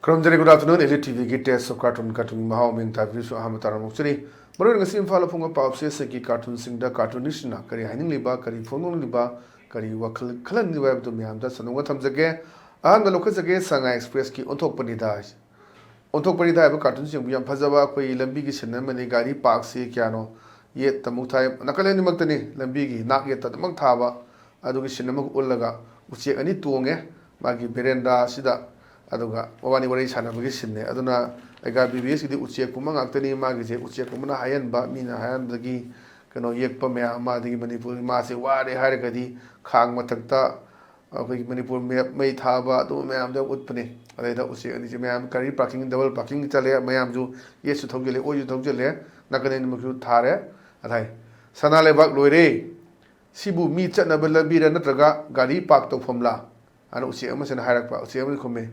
Kramjari good afternoon, ELITETV ki test of cartoon mahau ming tabi su aham taram muksuri. Baru ngasi imfala punga pa opsi seki cartoon singda cartoonist na kari haining liba kari phonong liba kari wakal khalan liba abdu miyam da sanunga thamjage ahan da lokha jage Sanga Express ki onthok panida ba cartoon sing biyam phajaba koi lambi ki sinna mani gari park se kyano ye tamuk thai nakale ni maktani lambi gi nak ye tadmak thaba adu ki sinna mak ullaga uche ani tuonge magi berenda sida aduga wani wari sana bagi sinne aduna ega BBS ki uche kuma ngaktani magi je uche kuma na hayan ba mina hayan dagi kano yekpa me ama dagi Manipur ma se ware hare kadi khang matakta koi Manipur me mai thaba adu me am da utpane ada uche ani je me am kari parking double parking chale me am ju yesu thogele o ju thogjele nakane ni mukju thare adai sana le bak loire sibu mi chana balabira natraga gari park to phomla ana uche ama sen harak pa uche ama khome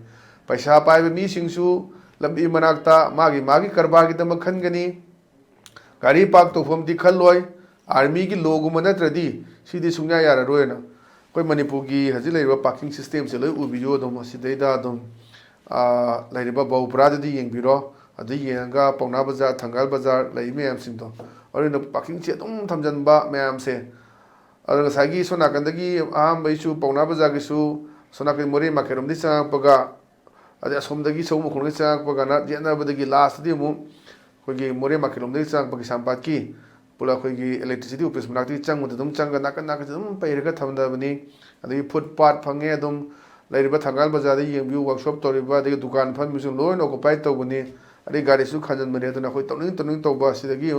paisa paiba mi singsu lambi manakta magi karbar ki tamak khangani gari park to phom di khalloi army ki logo manatradi sidi sungya yara roena koi Manipur gi hajilai ba parking system se loi ubijo dom sidaida dom laiba baupra di yengbiro adi yenga pauna bazar thangal bazar lai meam sing to orina parking che dum thamjan ba meam se adanga sagi sona kandagi aham baisu pauna bazar gi su sona ke mori makerum di sang paga ada somdagi somu khonga chang pagana jena badagi last di mu khogi more makilom dagi chang pagi sampat ki pula khogi electricity office manakti chang mu dum chang na kan dum pairaga thamda bani adagi footpath phange dum lairiba thangal bazar di yengbiu workshop toriba dagi dukan phan misung loin occupy tawbani adagi gari su khanjan mari aduna khoi toning tawba sidagi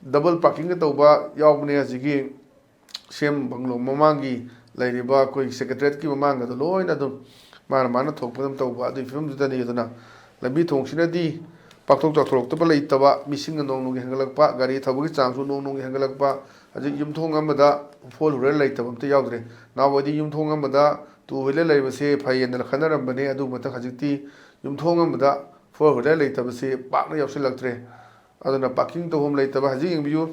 double parking tawba yawbani asigi sem banglo mamangi lairiba koi secretariat ki mamanga do loin adum mana thokpadam tawba adu film dani aduna lambi thongshina di pakthok chakthok to palai taba mising nong gi hangalakpa gari thabugi changsu nong gi hangalakpa aji yumthong amada phol hurel lai tabam te yaudre nawadi yumthong amada tu wile lai base phayen dal khanaram bane adu mata khajiti yumthong amada phol hurel lai tabase pakna yausilaktre aduna parking to hom lai taba haji ingbiu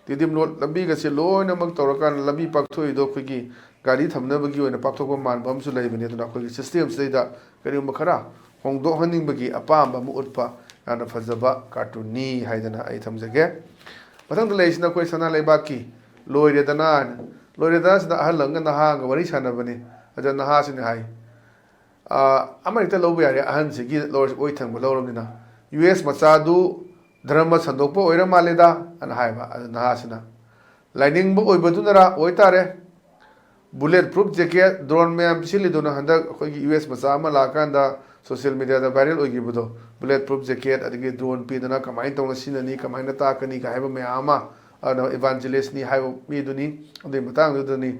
tidim lot lambi ga se loina mak tawrakan lambi pakthoi do khigi gari thamna bagi oina pakthok man bam su lai bane aduna khoi system seida kari makhara hongdo haning bagi apam ba mu utpa ana fazaba cartoon ni haidana ai thamjage mathang da leisna koi sana leibaki loire dana sida ahalanga na ha ga wari sana bane aja na ha sin hai amarita lobu yare ahan sigi lor oi thang loromnina US machadu dharma sandokpa oira maleda ana haiba na ha sina lining bu oibadunara oitare bullet proof jacket drone me am sili dona handa khogi US macha ma la kanda social media da viral ogi budo bullet proof jacket adigi drone pi dana kamai tong sinani kamai na ta kani ka haiba me ama ana evangelist ni haiba mi duni ade matang duni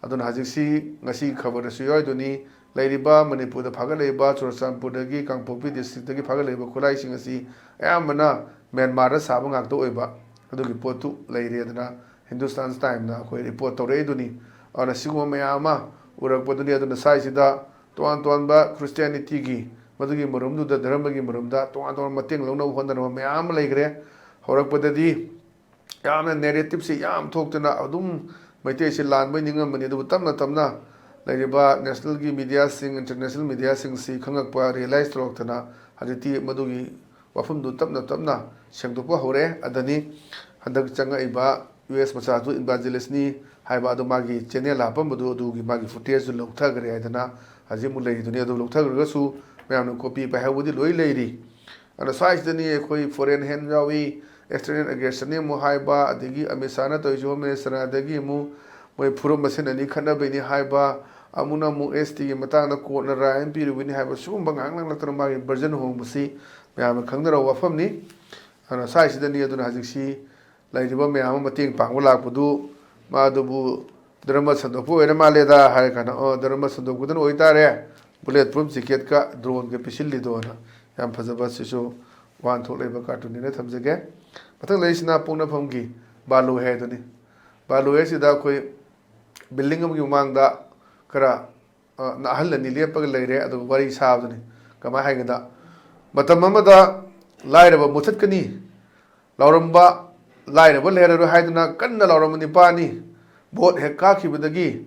aduna hajisi ngasi khabar su yoi duni lairiba Manipur da phaga leiba Churachampur dagi Kangpokpi district dagi phaga leiba khulai sing asi ayamana Myanmar da saba ngak to oiba adugi potu leire aduna Hindustan time na khoi report tore duni ana siguma mayama urakpaduni aduna saisida toan ba Christianity gi madugi marumdu da dharma gi marumda toan mateng longna hondana mayam leigre horakpadadi yamna narrative se yam thoktana adum maite se lanbai ningam mani du tamna leiriba national gi media sing international media sing si khangakpa realize troktana haditi madugi wafum du tamna sengdukpa hore adani handak changa iba US machadu evangelist ni haiba adu magi channel hapam budu adu gi magi footage lu lokthagre aidana haji mu lei dunia adu lokthagre su mayam copy pa hawudi loi leiri ana size dani khoi foreign hand jawi external aggression ni mu haiba adigi amisana to jo me sara dagi mu moi phurum masen ani khana be ni haiba amuna mu ST gi matang na ko na ra MP ru ni haiba sum bangang lang laktar magi version hong musi mayam khangdara wafam ni ana size dani adu na hajiksi lairiba mayam mateng pangwala pudu madubu dharma sandokpu oira maleda hai kana o dharma sandokpu dan oitare bullet proof jacket ka drone ke pisilli dona yam phajaba sisu wan thok leba cartoon ni thamjage mathang leisna pungna phamgi balu he doni balu he sida koi building am gi mangda kara na hal ni lepag leire adu wari sab doni kama haigada matam amada lairaba muthat kani lauramba lairaba lehero haiduna kanna lauramani pani bot he ka khibadagi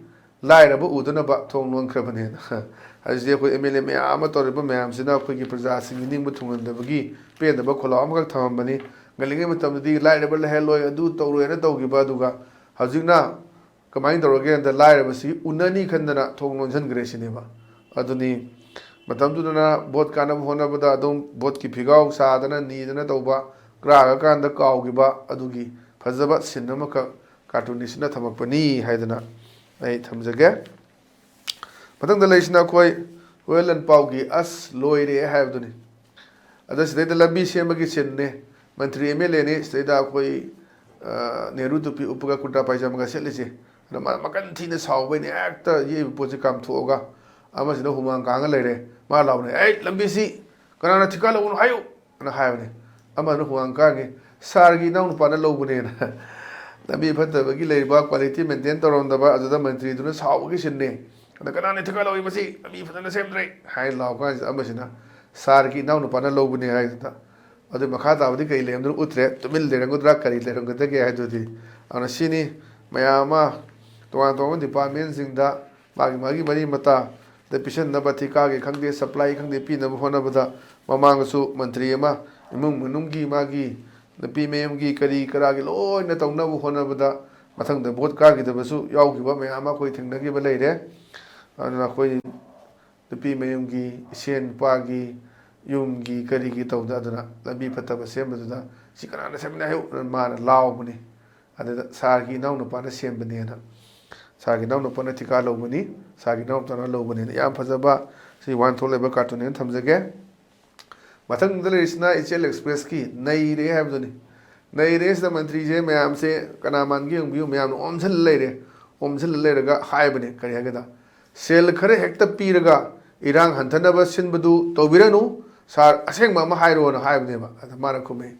ꯂꯥꯏꯔꯕ ꯎꯗꯅꯕ ꯊꯣꯡ ꯂꯣꯟꯈ꯭ꯔꯕꯅꯦꯅ ꯍꯥꯏꯁꯤꯗꯤ ꯑꯩꯈꯣꯏ MLA ꯃꯌꯥꯝ ꯑꯃ ꯇꯧꯔꯤꯕ ꯃꯌꯥꯝꯁꯤꯅ ꯑꯩꯈꯣꯏꯒꯤ ꯄ꯭ꯔꯖꯥꯁꯤꯡꯒꯤ ꯅꯤꯡꯕ ꯊꯨꯡꯍꯟꯗꯕꯒꯤ ꯄꯦꯟꯗꯕ ꯈꯣꯜꯂꯥꯎ ꯑꯃꯈꯛ ꯊꯝꯃꯝꯕꯅꯤ ꯉꯜꯂꯤꯉꯩ ꯃꯇꯝꯗꯗꯤ ꯂꯥꯏꯔꯕ ꯂꯩꯍꯜꯂꯣꯏ ꯑꯗꯨ ꯇꯧꯔꯣꯏꯅ ꯇꯧꯈꯤꯕ ꯑꯗꯨꯒ ꯍꯧꯖꯤꯛꯅ ꯀꯃꯥꯏꯅ ꯇꯧꯔꯒꯦꯗ ꯂꯥꯏꯔꯕꯁꯤ ꯎꯅꯅꯤ ꯈꯟꯗꯅ ꯊꯣꯡ ꯂꯣꯟꯁꯤꯟꯈ꯭ꯔꯦ ꯁꯤꯅꯦꯕ ꯑꯗꯨꯅꯤ ꯃꯇꯝꯗꯨꯗꯅ ꯚꯣꯠ ꯀꯥꯟꯅꯕ ꯍꯣꯠꯅꯕꯗ ꯑꯗꯨꯝ ꯚꯣꯠꯀꯤ ꯐꯤꯒꯥꯎ ꯁꯥꯗꯅ ꯅꯤꯗꯅ ꯇꯧꯕ ꯀꯥꯟꯗ ꯀꯥꯎꯈꯤꯕ ꯑꯗꯨꯒꯤ ꯐꯖꯕ ꯁꯤꯟ ꯑꯃꯈꯛ ꯀꯥꯔꯇꯨꯅꯤꯁꯅ ꯊꯝꯃꯛꯄꯅꯤ ꯍꯥꯏꯗꯅ ꯑꯩ ꯊꯝꯖꯒꯦ ꯃꯊꯪꯗ ꯂꯩꯁꯤꯅ ꯑꯩꯈꯣꯏ ꯔꯣꯌꯦꯜ ꯂꯟꯄꯥꯎꯒꯤ ꯑꯁ ꯂꯣꯏꯔꯦ ꯍꯥꯏꯕꯗꯨꯅꯤ ꯑꯗ ꯁꯤꯗꯩꯗ ꯂꯝꯕꯤ ꯁꯦꯝꯕꯒꯤ ꯁꯤꯟꯅꯦ ꯃꯟꯇ꯭ꯔꯤ MLAꯅꯤ ꯁꯤꯗꯩꯗ ꯑꯩꯈꯣꯏ ꯅꯦꯍꯔꯨ ꯇꯨꯄꯤ ꯎꯞꯄꯒ ꯀꯨꯔꯇꯥ ꯄꯥꯏꯖꯥꯃꯒ ꯁꯦꯠꯂꯤꯁꯦ ꯑꯗ ꯃꯥ ꯃꯀꯟ ꯊꯤꯅ ꯁꯥꯎꯕꯩꯅꯦ ꯍꯦꯛꯇ ꯌꯦꯛꯏꯕ ꯄꯣꯠꯁꯦ ꯀꯥꯝꯊꯣꯛꯑꯒ ꯑꯃꯁꯤꯅ ꯍꯨꯃꯥꯡ ꯀꯥꯡꯉ ꯂꯩꯔꯦ ꯃꯥ ꯂꯥꯎꯅꯦ ꯑꯩ ꯂꯝꯕꯤꯁꯤ ꯀꯅꯥꯅ ꯊꯤꯀꯥ ꯂꯧꯕꯅꯣ ꯍꯥꯏꯌꯨ ꯑꯅ ꯍꯥꯏꯕꯅꯦ ꯑꯃꯅ ꯍꯨꯃꯥꯡ ꯀꯥꯡꯉꯦ ꯁꯥꯔꯒꯤ ꯏꯅꯥꯎ ꯅꯨꯄꯥꯅ ꯂꯧꯕꯅꯦꯅ ꯂꯝꯕꯤ ꯐꯠꯇꯕꯒꯤ ꯂꯩꯔꯤꯕ ꯀ꯭ꯋꯥꯂꯤꯇꯤ ꯃꯦꯟꯇꯦꯟ ꯇꯧꯔꯝꯗꯕ ꯑꯗꯨꯗ ꯃꯟꯇ꯭ꯔꯤꯗꯨꯅ ꯁꯥꯎꯕꯒꯤ ꯁꯤꯟꯅꯦ ꯑꯗ ꯀꯅꯥꯅ ꯊꯤꯀꯥ ꯂꯧꯏ ꯃꯁꯤ ꯂꯝꯕꯤ ꯐꯖꯅ ꯁꯦꯝꯗ꯭ꯔꯦ ꯍꯥꯏꯅ ꯂꯥꯎ ꯀꯥꯟꯁꯤꯗ ꯑꯃꯁꯤꯅ ꯁꯥꯔꯒꯤ ꯏꯅꯥꯎ ꯅꯨꯄꯥꯅ ꯂꯧꯕꯅꯦ ꯍꯥꯏꯗꯨꯗ ꯑꯗꯨ ꯃꯈꯥ ꯇꯥꯕꯗꯤ ꯀꯔꯤ ꯂꯩꯔꯝꯗꯨꯅ ꯎꯠꯇ꯭ꯔꯦ ꯇꯨꯃꯤꯟ ꯂꯩꯔꯝꯒꯗ꯭ꯔꯥ ꯀꯔꯤ ꯂꯩꯔꯝꯒꯗꯒꯦ ꯍꯥꯏꯗꯨꯗꯤ ꯑꯗꯨꯅ ꯁꯤꯅꯤ ꯃꯌꯥꯝ ꯑꯃ ꯇꯣꯉꯥꯟ ꯇꯣꯉꯥꯟꯕ ꯗꯤꯄꯥꯔꯠꯃꯦꯟꯁꯤꯡꯗ ꯃꯥꯒꯤ ꯃꯔꯤ ꯃꯇꯥ ꯗ ꯄꯤꯁꯟꯅꯕ ꯊꯤꯀꯥꯒꯤ ꯈꯪꯗꯦ ꯁꯄ꯭ꯂꯥꯏ ꯈꯪꯗꯦ ꯄꯤꯅꯕ ꯍꯣꯠꯅꯕꯗ ꯃꯃꯥꯡꯗꯁꯨ ꯃꯟꯇ꯭ꯔꯤ ꯑꯃ ꯏꯃꯨꯡ ꯃꯅꯨꯡꯒꯤ ꯃꯥꯒꯤ ꯅꯨꯄꯤ ꯃꯌꯨꯝꯒꯤ ꯀꯔꯤ ꯀꯔꯥꯒꯤ ꯂꯣꯏꯅ ꯇꯧꯅꯕ ꯍꯣꯠꯅꯕꯗ ꯃꯊꯪꯗ ꯚꯣꯠ ꯀꯥꯈꯤꯗꯕꯁꯨ ꯌꯥꯎꯈꯤꯕ ꯃꯌꯥꯝ ꯑꯃ ꯑꯩꯈꯣꯏ ꯊꯦꯡꯅꯈꯤꯕ ꯂꯩꯔꯦ ꯑꯗꯨꯅ ꯑꯩꯈꯣই ꯅꯨꯄꯤ ꯃꯌꯨꯝꯒꯤ ꯏꯁꯦꯟ ꯅꯨꯄꯥꯒꯤ ꯌꯨꯝꯒꯤ ꯀꯔꯤꯒꯤ ꯇꯧꯗ ꯑꯗꯨꯅ ꯂꯝꯕꯤ ꯐꯠꯇꯕ ꯁꯦꯝꯕꯗꯨꯗ ꯁꯤ ꯀꯅꯥꯅ ꯁꯦꯝꯕꯅꯤ ꯍꯥꯏꯌꯨ ꯃꯥꯅ ꯂꯥꯎꯕꯅꯤ ꯑꯗꯨꯗ ꯁꯥꯔꯒꯤ ꯏꯅꯥꯎ ꯅꯨꯄꯥꯅ ꯁꯦꯝꯕꯅꯦꯅ ꯁꯥꯔꯒꯤ ꯏꯅꯥꯎ ꯅꯨꯄꯥꯅ ꯊꯤꯀꯥ ꯂꯧꯕꯅꯤ ꯁꯥꯔꯒꯤ ꯏꯅꯥꯎ ꯅꯨꯄꯥꯅ ꯂꯧꯕꯅꯤꯅ ꯌꯥꯝ ꯐꯖꯕ ꯁꯤ ꯋꯥꯟꯊꯣꯛ ꯂꯩꯕ ꯀꯥꯔꯇꯨꯟꯅꯦꯅ ꯊꯝꯖꯒꯦ ꯃꯊꯪꯗ ꯂꯩꯔꯤꯁꯤꯅ ꯏꯆꯦꯜ ꯑꯦꯛꯁꯄ꯭ꯔꯦꯁꯀꯤ ꯅꯩꯔꯦ ꯍꯥꯏꯕꯗꯨꯅꯤ ꯅꯩꯔꯦ ꯁꯤꯗ ꯃꯟꯇ꯭ꯔꯤꯁꯦ ꯃꯌꯥꯝꯁꯦ ꯀꯅꯥ ꯃꯥꯟꯒꯦ ꯌꯦꯡꯕꯤꯌꯨ ꯃꯌꯥꯝꯅ ꯑꯣꯝꯁꯤꯜꯂ ꯂꯩꯔꯦ ꯑꯣꯝꯁꯤꯜꯂ ꯂꯩꯔꯒ ꯍꯥꯏꯕꯅꯦ ꯀꯔꯤ ꯍꯥꯏꯒꯦꯗ ꯁꯦꯜ ꯈꯔ ꯍꯦꯛꯇ ꯄꯤꯔꯒ ꯏꯔꯥꯡ ꯍꯟꯊꯅꯕ ꯁꯤꯟꯕꯗꯨ ꯇꯧꯕꯤꯔꯅꯨ ꯁꯥꯔ ꯑꯁꯦꯡꯕ ꯑꯃ ꯍꯥꯏꯔꯣꯅ ꯍꯥꯏꯕꯅꯦꯕ ꯑꯗ ꯃꯥꯅ ꯈꯨꯝꯃꯦ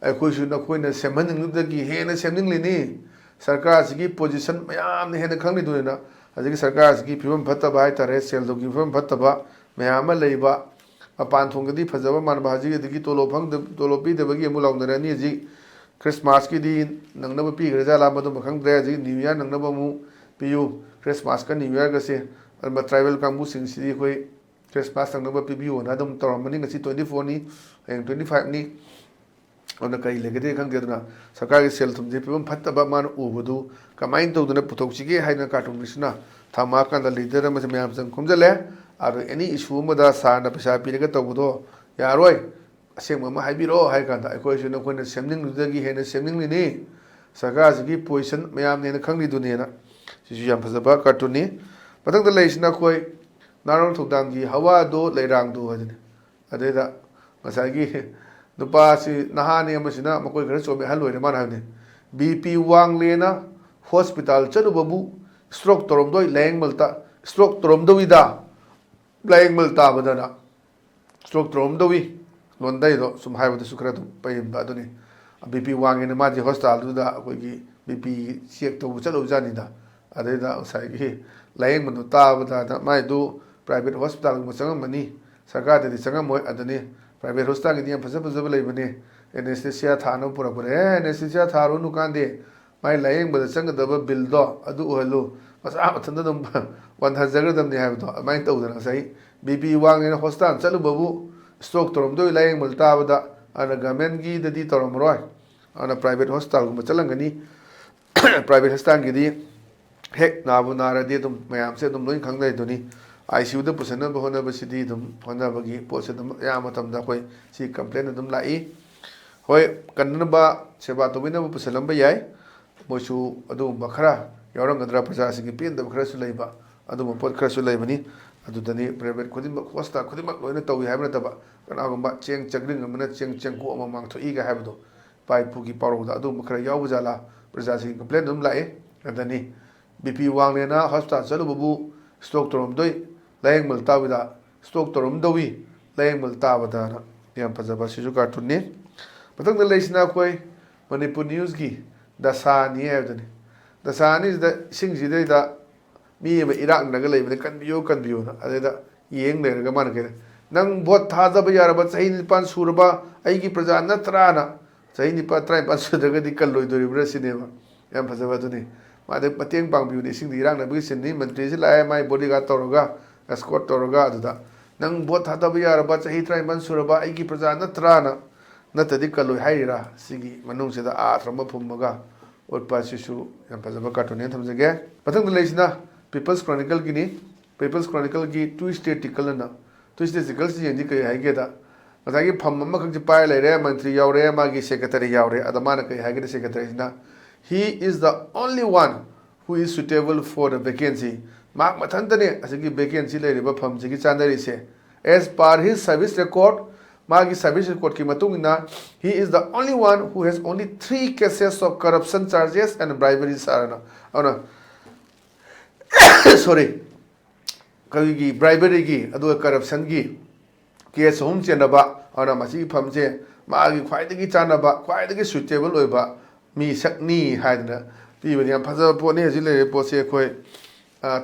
ꯑꯩꯈꯣꯏꯁꯨ ꯅꯈꯣꯏꯅ ꯁꯦꯝꯍꯟꯅꯤꯡꯕꯗꯒꯤ ꯍꯦꯟꯅ ꯁꯦꯝꯅꯤꯡꯂꯤꯅꯤ ꯁꯔꯀꯥꯔꯁꯤꯒꯤ ꯄꯣꯖꯤꯁꯟ ꯃꯌꯥꯝꯅ ꯍꯦꯟꯅ ꯈꯪꯂꯤꯗꯨꯅꯤꯅ ꯍꯧꯖꯤꯛꯀꯤ ꯁꯔꯀꯥꯔꯁꯤꯒꯤ ꯐꯤꯕꯝ ꯐꯠꯇꯕ ꯍꯥꯏꯇꯥꯔꯦ ꯁꯦꯜ ꯊꯨꯝꯒꯤ ꯐꯤꯕꯝ ꯐꯠꯇꯕ ꯃꯌꯥꯝ ꯑꯃ ꯂꯩꯕ ꯃꯄꯥꯟ ꯊꯣꯡꯗꯗꯤ ꯐꯖꯕ ꯃꯥꯟꯕ ꯍꯧꯖꯤꯛ ꯑꯗꯒꯤ ꯇꯣꯂꯣꯞ ꯄꯤꯗꯕꯒꯤ ꯑꯃꯨꯛ ꯂꯥꯎꯅꯔꯅꯤ ꯍꯧꯖꯤꯛ ꯈ꯭ꯔꯤꯁꯃꯥꯁꯀꯤꯗꯤ ꯅꯪꯅꯕ ꯄꯤꯈ꯭ꯔꯖꯥꯠꯂꯥ ꯃꯗꯨꯃ ꯈꯪꯗ꯭ꯔꯦ ꯍꯧꯖꯤꯛ ꯅ꯭ꯌꯨ ꯏꯌꯥꯔ ꯅꯪꯅꯕ ꯑꯃꯨꯛ ꯄꯤꯌꯨ ꯈ꯭ꯔꯤꯁꯃꯥꯁꯀ ꯅ꯭ꯌꯨ ꯏꯌꯥꯔꯒꯁꯦ ꯑꯗꯨꯝꯕ ꯇ꯭ꯔꯥꯏꯕꯦꯜ ꯀꯥꯡꯕꯨꯁꯤꯡꯁꯤꯗꯤ ꯑꯩꯈꯣꯏ ꯈ꯭ꯔꯤꯁꯃꯥꯁ ꯅꯪꯅꯕ ꯄꯤꯕꯤꯌꯨꯅ ꯑꯗꯨꯝ ꯇꯧꯔꯝꯕꯅꯤ ꯉꯁꯤ 24ꯅꯤ ꯍꯌꯦꯡ 25ꯅꯤ ꯑꯗꯨꯅ ꯀꯔꯤ ꯂꯩꯒꯗꯦ ꯈꯪꯗꯦ ꯑꯗꯨꯅ ꯁꯔꯀꯥꯔꯒꯤ ꯁꯦꯜ ꯊꯨꯝꯁꯦ ꯐꯤꯕꯝ ꯐꯠꯇꯕ ꯃꯥꯅ ꯎꯕꯗꯨ ꯀꯃꯥꯏꯅ ꯇꯧꯗꯅ ꯄꯨꯊꯣꯛꯁꯤꯒꯦ ꯍꯥꯏꯅ ꯀꯥꯔꯇꯨꯟꯁꯤꯅ ꯊꯝꯃꯀꯥꯟꯗ ꯂꯤꯗꯔ ꯑꯃꯁꯦ ꯃꯌꯥꯝ ꯆꯪ ꯈꯣꯝꯖꯤꯜꯂꯦ ꯑꯗꯣ ꯑꯦꯅꯤ ꯏꯁꯨ ꯑꯃꯗ ꯁꯥꯔꯅ ꯄꯩꯁꯥ ꯄꯤꯔꯒ ꯇꯧꯕꯗꯣ ꯌꯥꯔꯣꯏ ꯑꯁꯦꯡꯕ ꯑꯃ ꯍꯥꯏꯕꯤꯔꯛꯑꯣ ꯍꯥꯏ ꯀꯥꯟꯗ ꯑꯩꯈꯣꯏꯁꯨ ꯅꯈꯣꯏꯅ ꯁꯦꯝꯅꯤꯡꯕꯗꯒꯤ ꯍꯦꯟꯅ ꯁꯦꯝꯅꯤꯡꯂꯤꯅꯤ ꯁꯔꯀꯥꯔꯁꯤꯒꯤ ꯄꯣꯖꯤꯁꯟ ꯃꯌꯥꯝꯅ ꯍꯦꯟꯅ ꯈꯪꯂꯤꯗꯨꯅꯦꯅ ꯁꯤꯁꯨ ꯌꯥꯝ ꯐꯖꯕ ꯀꯥꯔꯇꯨꯟꯅꯤ ꯃꯊꯪꯗ ꯂꯩꯔꯤꯁꯤꯅ ꯑꯩꯈꯣꯏ ꯅꯥꯔꯣꯟ ꯊꯧꯗꯥꯡꯒꯤ ꯍꯋꯥꯗꯣ ꯂꯩꯔꯥꯡꯗꯣ ꯍꯥꯏꯗꯨꯅꯤ ꯑꯗꯩꯗ ꯉꯁꯥꯏꯒꯤ ꯅꯨꯄꯥꯁꯤ ꯅꯍꯥꯅꯤ ꯑꯃꯁꯤꯅ ꯃꯈꯣꯏ ꯈꯔ ꯆꯣꯝꯃꯦ ꯑꯍꯜ ꯑꯣꯏꯔꯦ ꯃꯥꯅ ꯍꯥꯏꯕꯅꯤ BP ꯋꯥꯡꯂꯦꯅ hospital ꯆꯠꯂꯨꯕꯕꯨ stroke ꯇꯧꯔꯝꯗꯣꯏ stroke ꯇꯧꯔꯝꯗꯧꯏꯗ ꯂꯥꯏꯌꯦꯡꯃꯜ ꯇꯥꯕꯗꯅ stroke ꯇꯧꯔꯝꯗꯧꯏ ꯂꯣꯟꯗꯩꯗꯣ ꯁꯨꯝ ꯍꯥꯏꯕꯗꯁꯨ ꯈꯔ ꯑꯗꯨꯝ ꯄꯩꯔꯝꯕ ꯑꯗꯨꯅꯤ BP ꯋꯥꯡꯉꯦꯅ ꯃꯥꯗꯤ ꯍꯣꯁꯄꯤꯇꯥꯜꯗꯨꯗ ꯑꯩꯈꯣꯏꯒꯤ BP ꯆꯦꯛ ꯇꯧꯕ ꯆꯠꯂꯨꯕꯖꯥꯠꯅꯤꯗ ꯑꯗꯩꯗ ꯉꯁꯥꯏꯒꯤ ꯂꯥꯏꯌꯦꯡꯕꯗꯣ ꯇꯥꯕꯗ ꯃꯥꯏꯗꯨ ꯄ꯭ꯔꯥꯏꯚꯦꯠ ꯍꯣꯁꯄꯤꯇꯥꯜꯒꯨꯝꯕ ꯆꯪꯉꯝꯃꯅꯤ ꯁꯔꯀꯥꯔꯗꯗꯤ ꯆꯪꯉꯝꯃꯣꯏ ꯑꯗꯨꯅꯤ ꯄ꯭ꯔꯥꯏꯚꯦꯠ ꯍꯣꯁꯄꯤꯇꯥꯜꯒꯤꯗꯤ ꯌꯥꯝ ꯐꯖꯕ ꯂꯩꯕꯅꯤ ꯑꯦꯅꯦꯁꯊꯦꯁꯤꯌꯥ ꯊꯥꯅꯕ ꯄꯨꯔꯛꯄꯅꯦ ꯑꯦꯅꯦꯁꯊꯦꯁꯤꯌా ꯊꯥꯔꯨꯅꯨ ꯀꯥꯟꯗꯦ ꯃꯥꯏ ꯂꯥꯏꯌꯦꯡꯕꯗ ꯆꯪꯒꯗꯕ ꯕꯤꯜꯗꯣ ꯑꯗꯨ ꯑꯣꯏꯍꯜꯂꯨ ꯃꯁꯥ ꯃꯊꯟꯇ ꯑꯗꯨꯝ ꯋꯥꯟꯊꯖꯒꯗꯕꯅꯤ ꯍꯥꯏꯕꯗꯣ ꯑꯗꯨꯃꯥꯏꯅ ꯇꯧꯗꯅ ꯉꯁꯥꯏ BP ꯋꯥꯡꯉꯦꯅ ꯍꯣꯁꯄꯤꯇꯥꯜ ꯆꯠꯂꯨꯕꯕꯨ ꯁ꯭ꯇ꯭ꯔꯣꯛ ꯇꯧꯔꯝꯗꯣꯏ ꯂꯥꯏꯌꯦꯡꯕꯗ ꯇꯥꯕꯗ ꯑꯗꯨꯅ ꯒꯚꯔꯟꯃꯦꯟꯠꯒꯤꯗꯗꯤ ꯇꯧꯔꯝꯃꯔꯣꯏ ꯑꯗꯨꯅ ꯄ꯭ꯔꯥꯏꯚꯦꯠ ꯍꯣꯁꯄꯤꯇꯥꯜꯒꯨꯝꯕ ꯆꯠꯂꯝꯒꯅꯤ ꯄ꯭ꯔꯥꯏꯚꯦꯠ ꯍꯣꯁꯄꯤꯇꯥꯜꯒꯤꯗꯤ ꯍꯦꯛ ꯅꯥꯕꯨ ꯅꯥꯔꯗꯤ ꯑꯗꯨꯝ ꯃꯌꯥꯝꯁꯦ ꯑꯗꯨꯝ ꯂꯣꯏ ꯈꯪꯅꯩꯗꯨꯅꯤ ICUꯗ ꯄꯨꯁꯟꯅꯕ ꯍꯣꯠꯅꯕꯁꯤꯗꯤ ꯑꯗꯨꯝ ꯍꯣꯠꯅꯕꯒꯤ ꯄꯣꯠꯁꯦ ꯑꯗꯨꯝ ꯑꯌꯥꯝꯕ ꯃꯇꯝꯗ ꯑꯩꯈꯣꯏ ꯁꯤ ꯀꯝꯄ꯭ꯂꯦꯟ ꯑꯗꯨꯝ ꯂꯥꯛꯏ ꯍꯣꯏ ꯀꯟꯅꯅꯕ ꯁꯦꯕꯥ ꯇꯧꯕꯤꯅꯕ ꯄꯨꯁꯜꯂꯝꯕ ꯌꯥꯏ ꯃꯣꯏꯁꯨ ꯑꯗꯨꯒꯨꯝꯕ ꯈꯔ ꯌꯥꯎꯔꯝꯒꯗ꯭ꯔꯥ प्रजाꯁꯤꯡꯒꯤ ꯄꯦꯟꯗꯕ ꯈꯔꯁꯨ ꯂꯩꯕ ꯑꯗꯨꯒꯨꯝꯕ ꯄꯣꯠ ꯈꯔꯁꯨ ꯂꯩꯕꯅꯤ ꯑꯗꯨꯗꯅꯤ ꯄ꯭ꯔꯥꯏꯚꯦꯠ ꯈꯨꯗꯤꯡꯃꯛ ꯍꯣꯁꯄꯤꯇꯥꯜ ꯈꯨꯗꯤꯡꯃꯛ ꯂꯣꯏꯅ ꯇꯧꯏ ꯍꯥꯏꯕ ꯅꯠꯇꯕ ꯀꯅꯥꯒꯨꯝꯕ ꯆꯦꯡ ꯆꯪꯔꯤꯡ ꯑꯃꯅ ꯆꯦꯡꯀꯣꯛ ꯑꯃ ꯃꯥꯡꯊꯣꯛꯏꯒ ꯍꯥꯏꯕꯗꯣ ꯏꯄꯥ ꯏꯄꯨꯒꯤ ꯄꯥꯎꯔꯧꯗ ꯑꯗꯨꯒꯨꯝꯕ ꯈꯔ ꯌꯥꯎꯕ ꯖꯥꯠꯂꯥ ꯄ꯭ꯔꯖꯥꯁꯤꯡꯒꯤ ꯀꯝꯄ꯭ꯂꯦꯟ ꯑꯗꯨꯝ ꯂꯥꯛꯏ ꯑꯗꯅꯤ BP ꯋꯥꯡꯂꯦꯅ ꯍꯣꯁꯄꯤꯇꯥꯜ ꯆꯠꯂꯨꯕꯕꯨ ꯁ꯭ꯇ꯭ꯔꯣꯛ ꯇꯧꯔꯝꯗꯣꯏ ꯂꯥꯏꯌꯦꯡꯕꯜ ꯇꯥꯕꯗ ꯁ꯭ꯇ꯭ꯔꯣꯛ ꯇꯧꯔꯝꯗꯧꯏ ꯂꯥꯏꯌꯦꯡꯕꯜ ꯇꯥꯕꯗꯅ ꯌꯥꯝ ꯐꯖꯕ ꯁꯤꯁꯨ ꯀꯥꯔꯇꯨꯟꯅꯤ ꯃꯊꯪꯗ ꯂꯩꯁꯤꯅ ꯑꯩꯈꯣꯏ ꯃꯅꯤꯄꯨꯔ ꯅ꯭ꯌꯨꯁꯀꯤ ꯗꯁꯥꯅꯤ ꯍꯥꯏꯕꯗꯨꯅꯤ ꯗꯁꯥꯅꯤꯁꯤꯗ ꯏꯁꯤꯡꯁꯤꯗꯩꯗ ꯃꯤ ꯑꯃ ꯏꯔꯥꯛꯅꯔꯒ ꯂꯩꯕꯅꯤ ꯀꯟꯕꯤꯌꯨꯅ ꯑꯗꯩꯗ ꯌꯦꯡ ꯂꯩꯔꯒ ꯃꯥꯅ ꯀꯩ ꯅꯪ ꯚꯣꯠ ꯊꯥꯗꯕ ꯌꯥꯔꯕ ꯆꯍꯤ 9 ꯁꯨꯔꯕ ꯑꯩꯒꯤ ꯄ꯭ꯔꯖꯥ ꯅꯠꯇ꯭ꯔꯥꯅ ꯆꯍꯤ 19 ꯁꯨꯗ꯭ꯔꯒꯗꯤ ꯀꯜꯂꯣꯏꯗꯣꯔꯤꯕ꯭ꯔꯥ ꯁꯤꯅꯦꯕ ꯌꯥꯝ ꯐꯖꯕ ꯑꯗꯨꯅꯤ मादे पतेंग पांगबिउनि इसिंग इरांगनबगी सिननि मंत्री से लाए माई बॉडीगार्ड तौरगा एस्कॉर्ट तौरगा अदुदा नंग भोट थादब यारबा चही 3 सुरबा आइगी प्रजा नत्राना नतदि कलोय हाइरा सिगी मनुंगसेदा आथ्रम फुमगा उत्पासिसु याम फजबा कार्टून थमजगे पतंग लेसिना पीपल्स क्रॉनिकल गिनी पीपल्स क्रॉनिकल की ट्विस्ट आर्टिकल ना ट्विस्ट आर्टिकल से यंदी कई हाइगेदा मथागी फम अमा खंग पाय लेरे मंत्री यावरे मागी सेक्रेटरी यावरे अदमाना कई हाइगे सेक्रेटरी ना he is the only one who is suitable for the vacancy mak mathantane asigi vacancy leiriba pham sigi chandari se as per his service record magi service record ki matungina he is the only one who has only 3 cases of corruption charges and bribery sarana ana sorry kagi bribery gi adu corruption gi case home chenaba ana masi phamje magi khwaidagi chanaba khwaidagi suitable oiba mi sakni haidna pi bani am phaja po ne jile po se khoi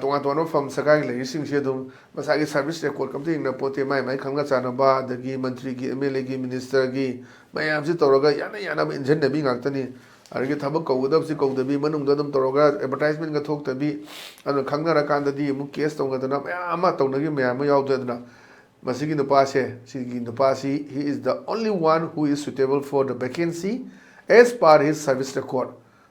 tonga tono fam sakai le sing se dum masagi service record kam ting na pote mai mai khanga chana ba dagi mantri gi mla gi minister gi mayam si toroga yana yana injen nabi ngaktani argi thabak kawdab si kawdabi manung da dum toroga advertisement ga thok tabi anu khangna ra kan da di mu case tonga dana ama tongna gi mayam yaw dana masigi no pa se sigi no pa si he is the only one who is suitable for the vacancy as per his service record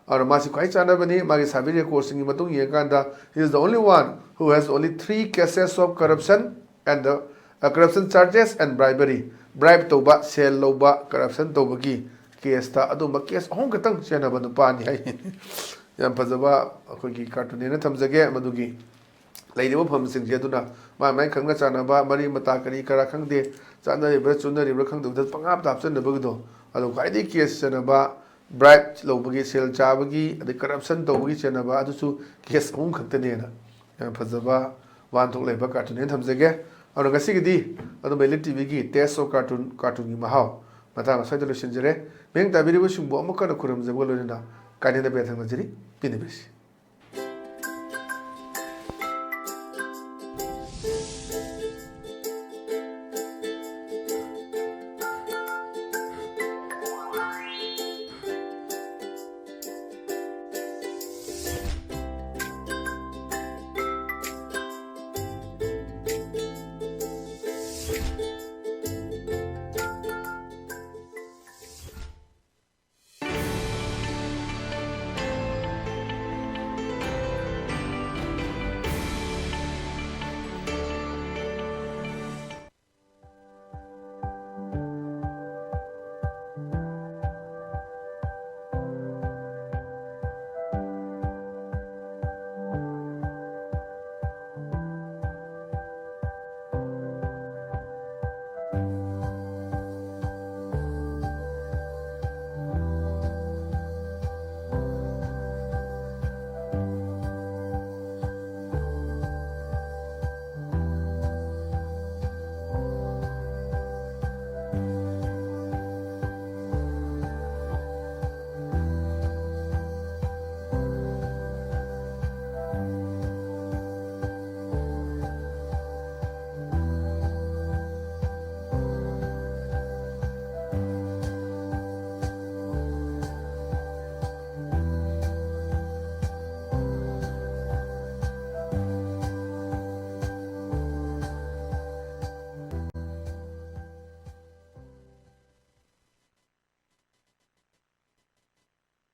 और मासी कोई चाना बनी मागी साबिर कोर्सिंग मतुंग ये कांदा he is the only one who has only 3 cases of corruption and the corruption charges and bribe toba sell loba corruption tobagi case ta aduma case hong katang chena banu pani hai yam phajaba akhoi gi cartoon ne thamjage madugi leideba pham sing je duna ma mai khangna chana ba mari mata kari kara khangde chana ri bra chuna ri bra khangdu da pangap tap chen da bagdo adu khai case chana ba bribe lobagi sel chabagi adi corruption tobagi chenaba adusu case hum khaktane na phajaba wan thok leba cartoon ne thamjage aro ngasi gidi adu ELITETV gi test of cartoon gi mahau mata ma saidalo sinjere meng tabiri bu sumbo amaka na kuram jagolo na kanina be thang jiri pinibes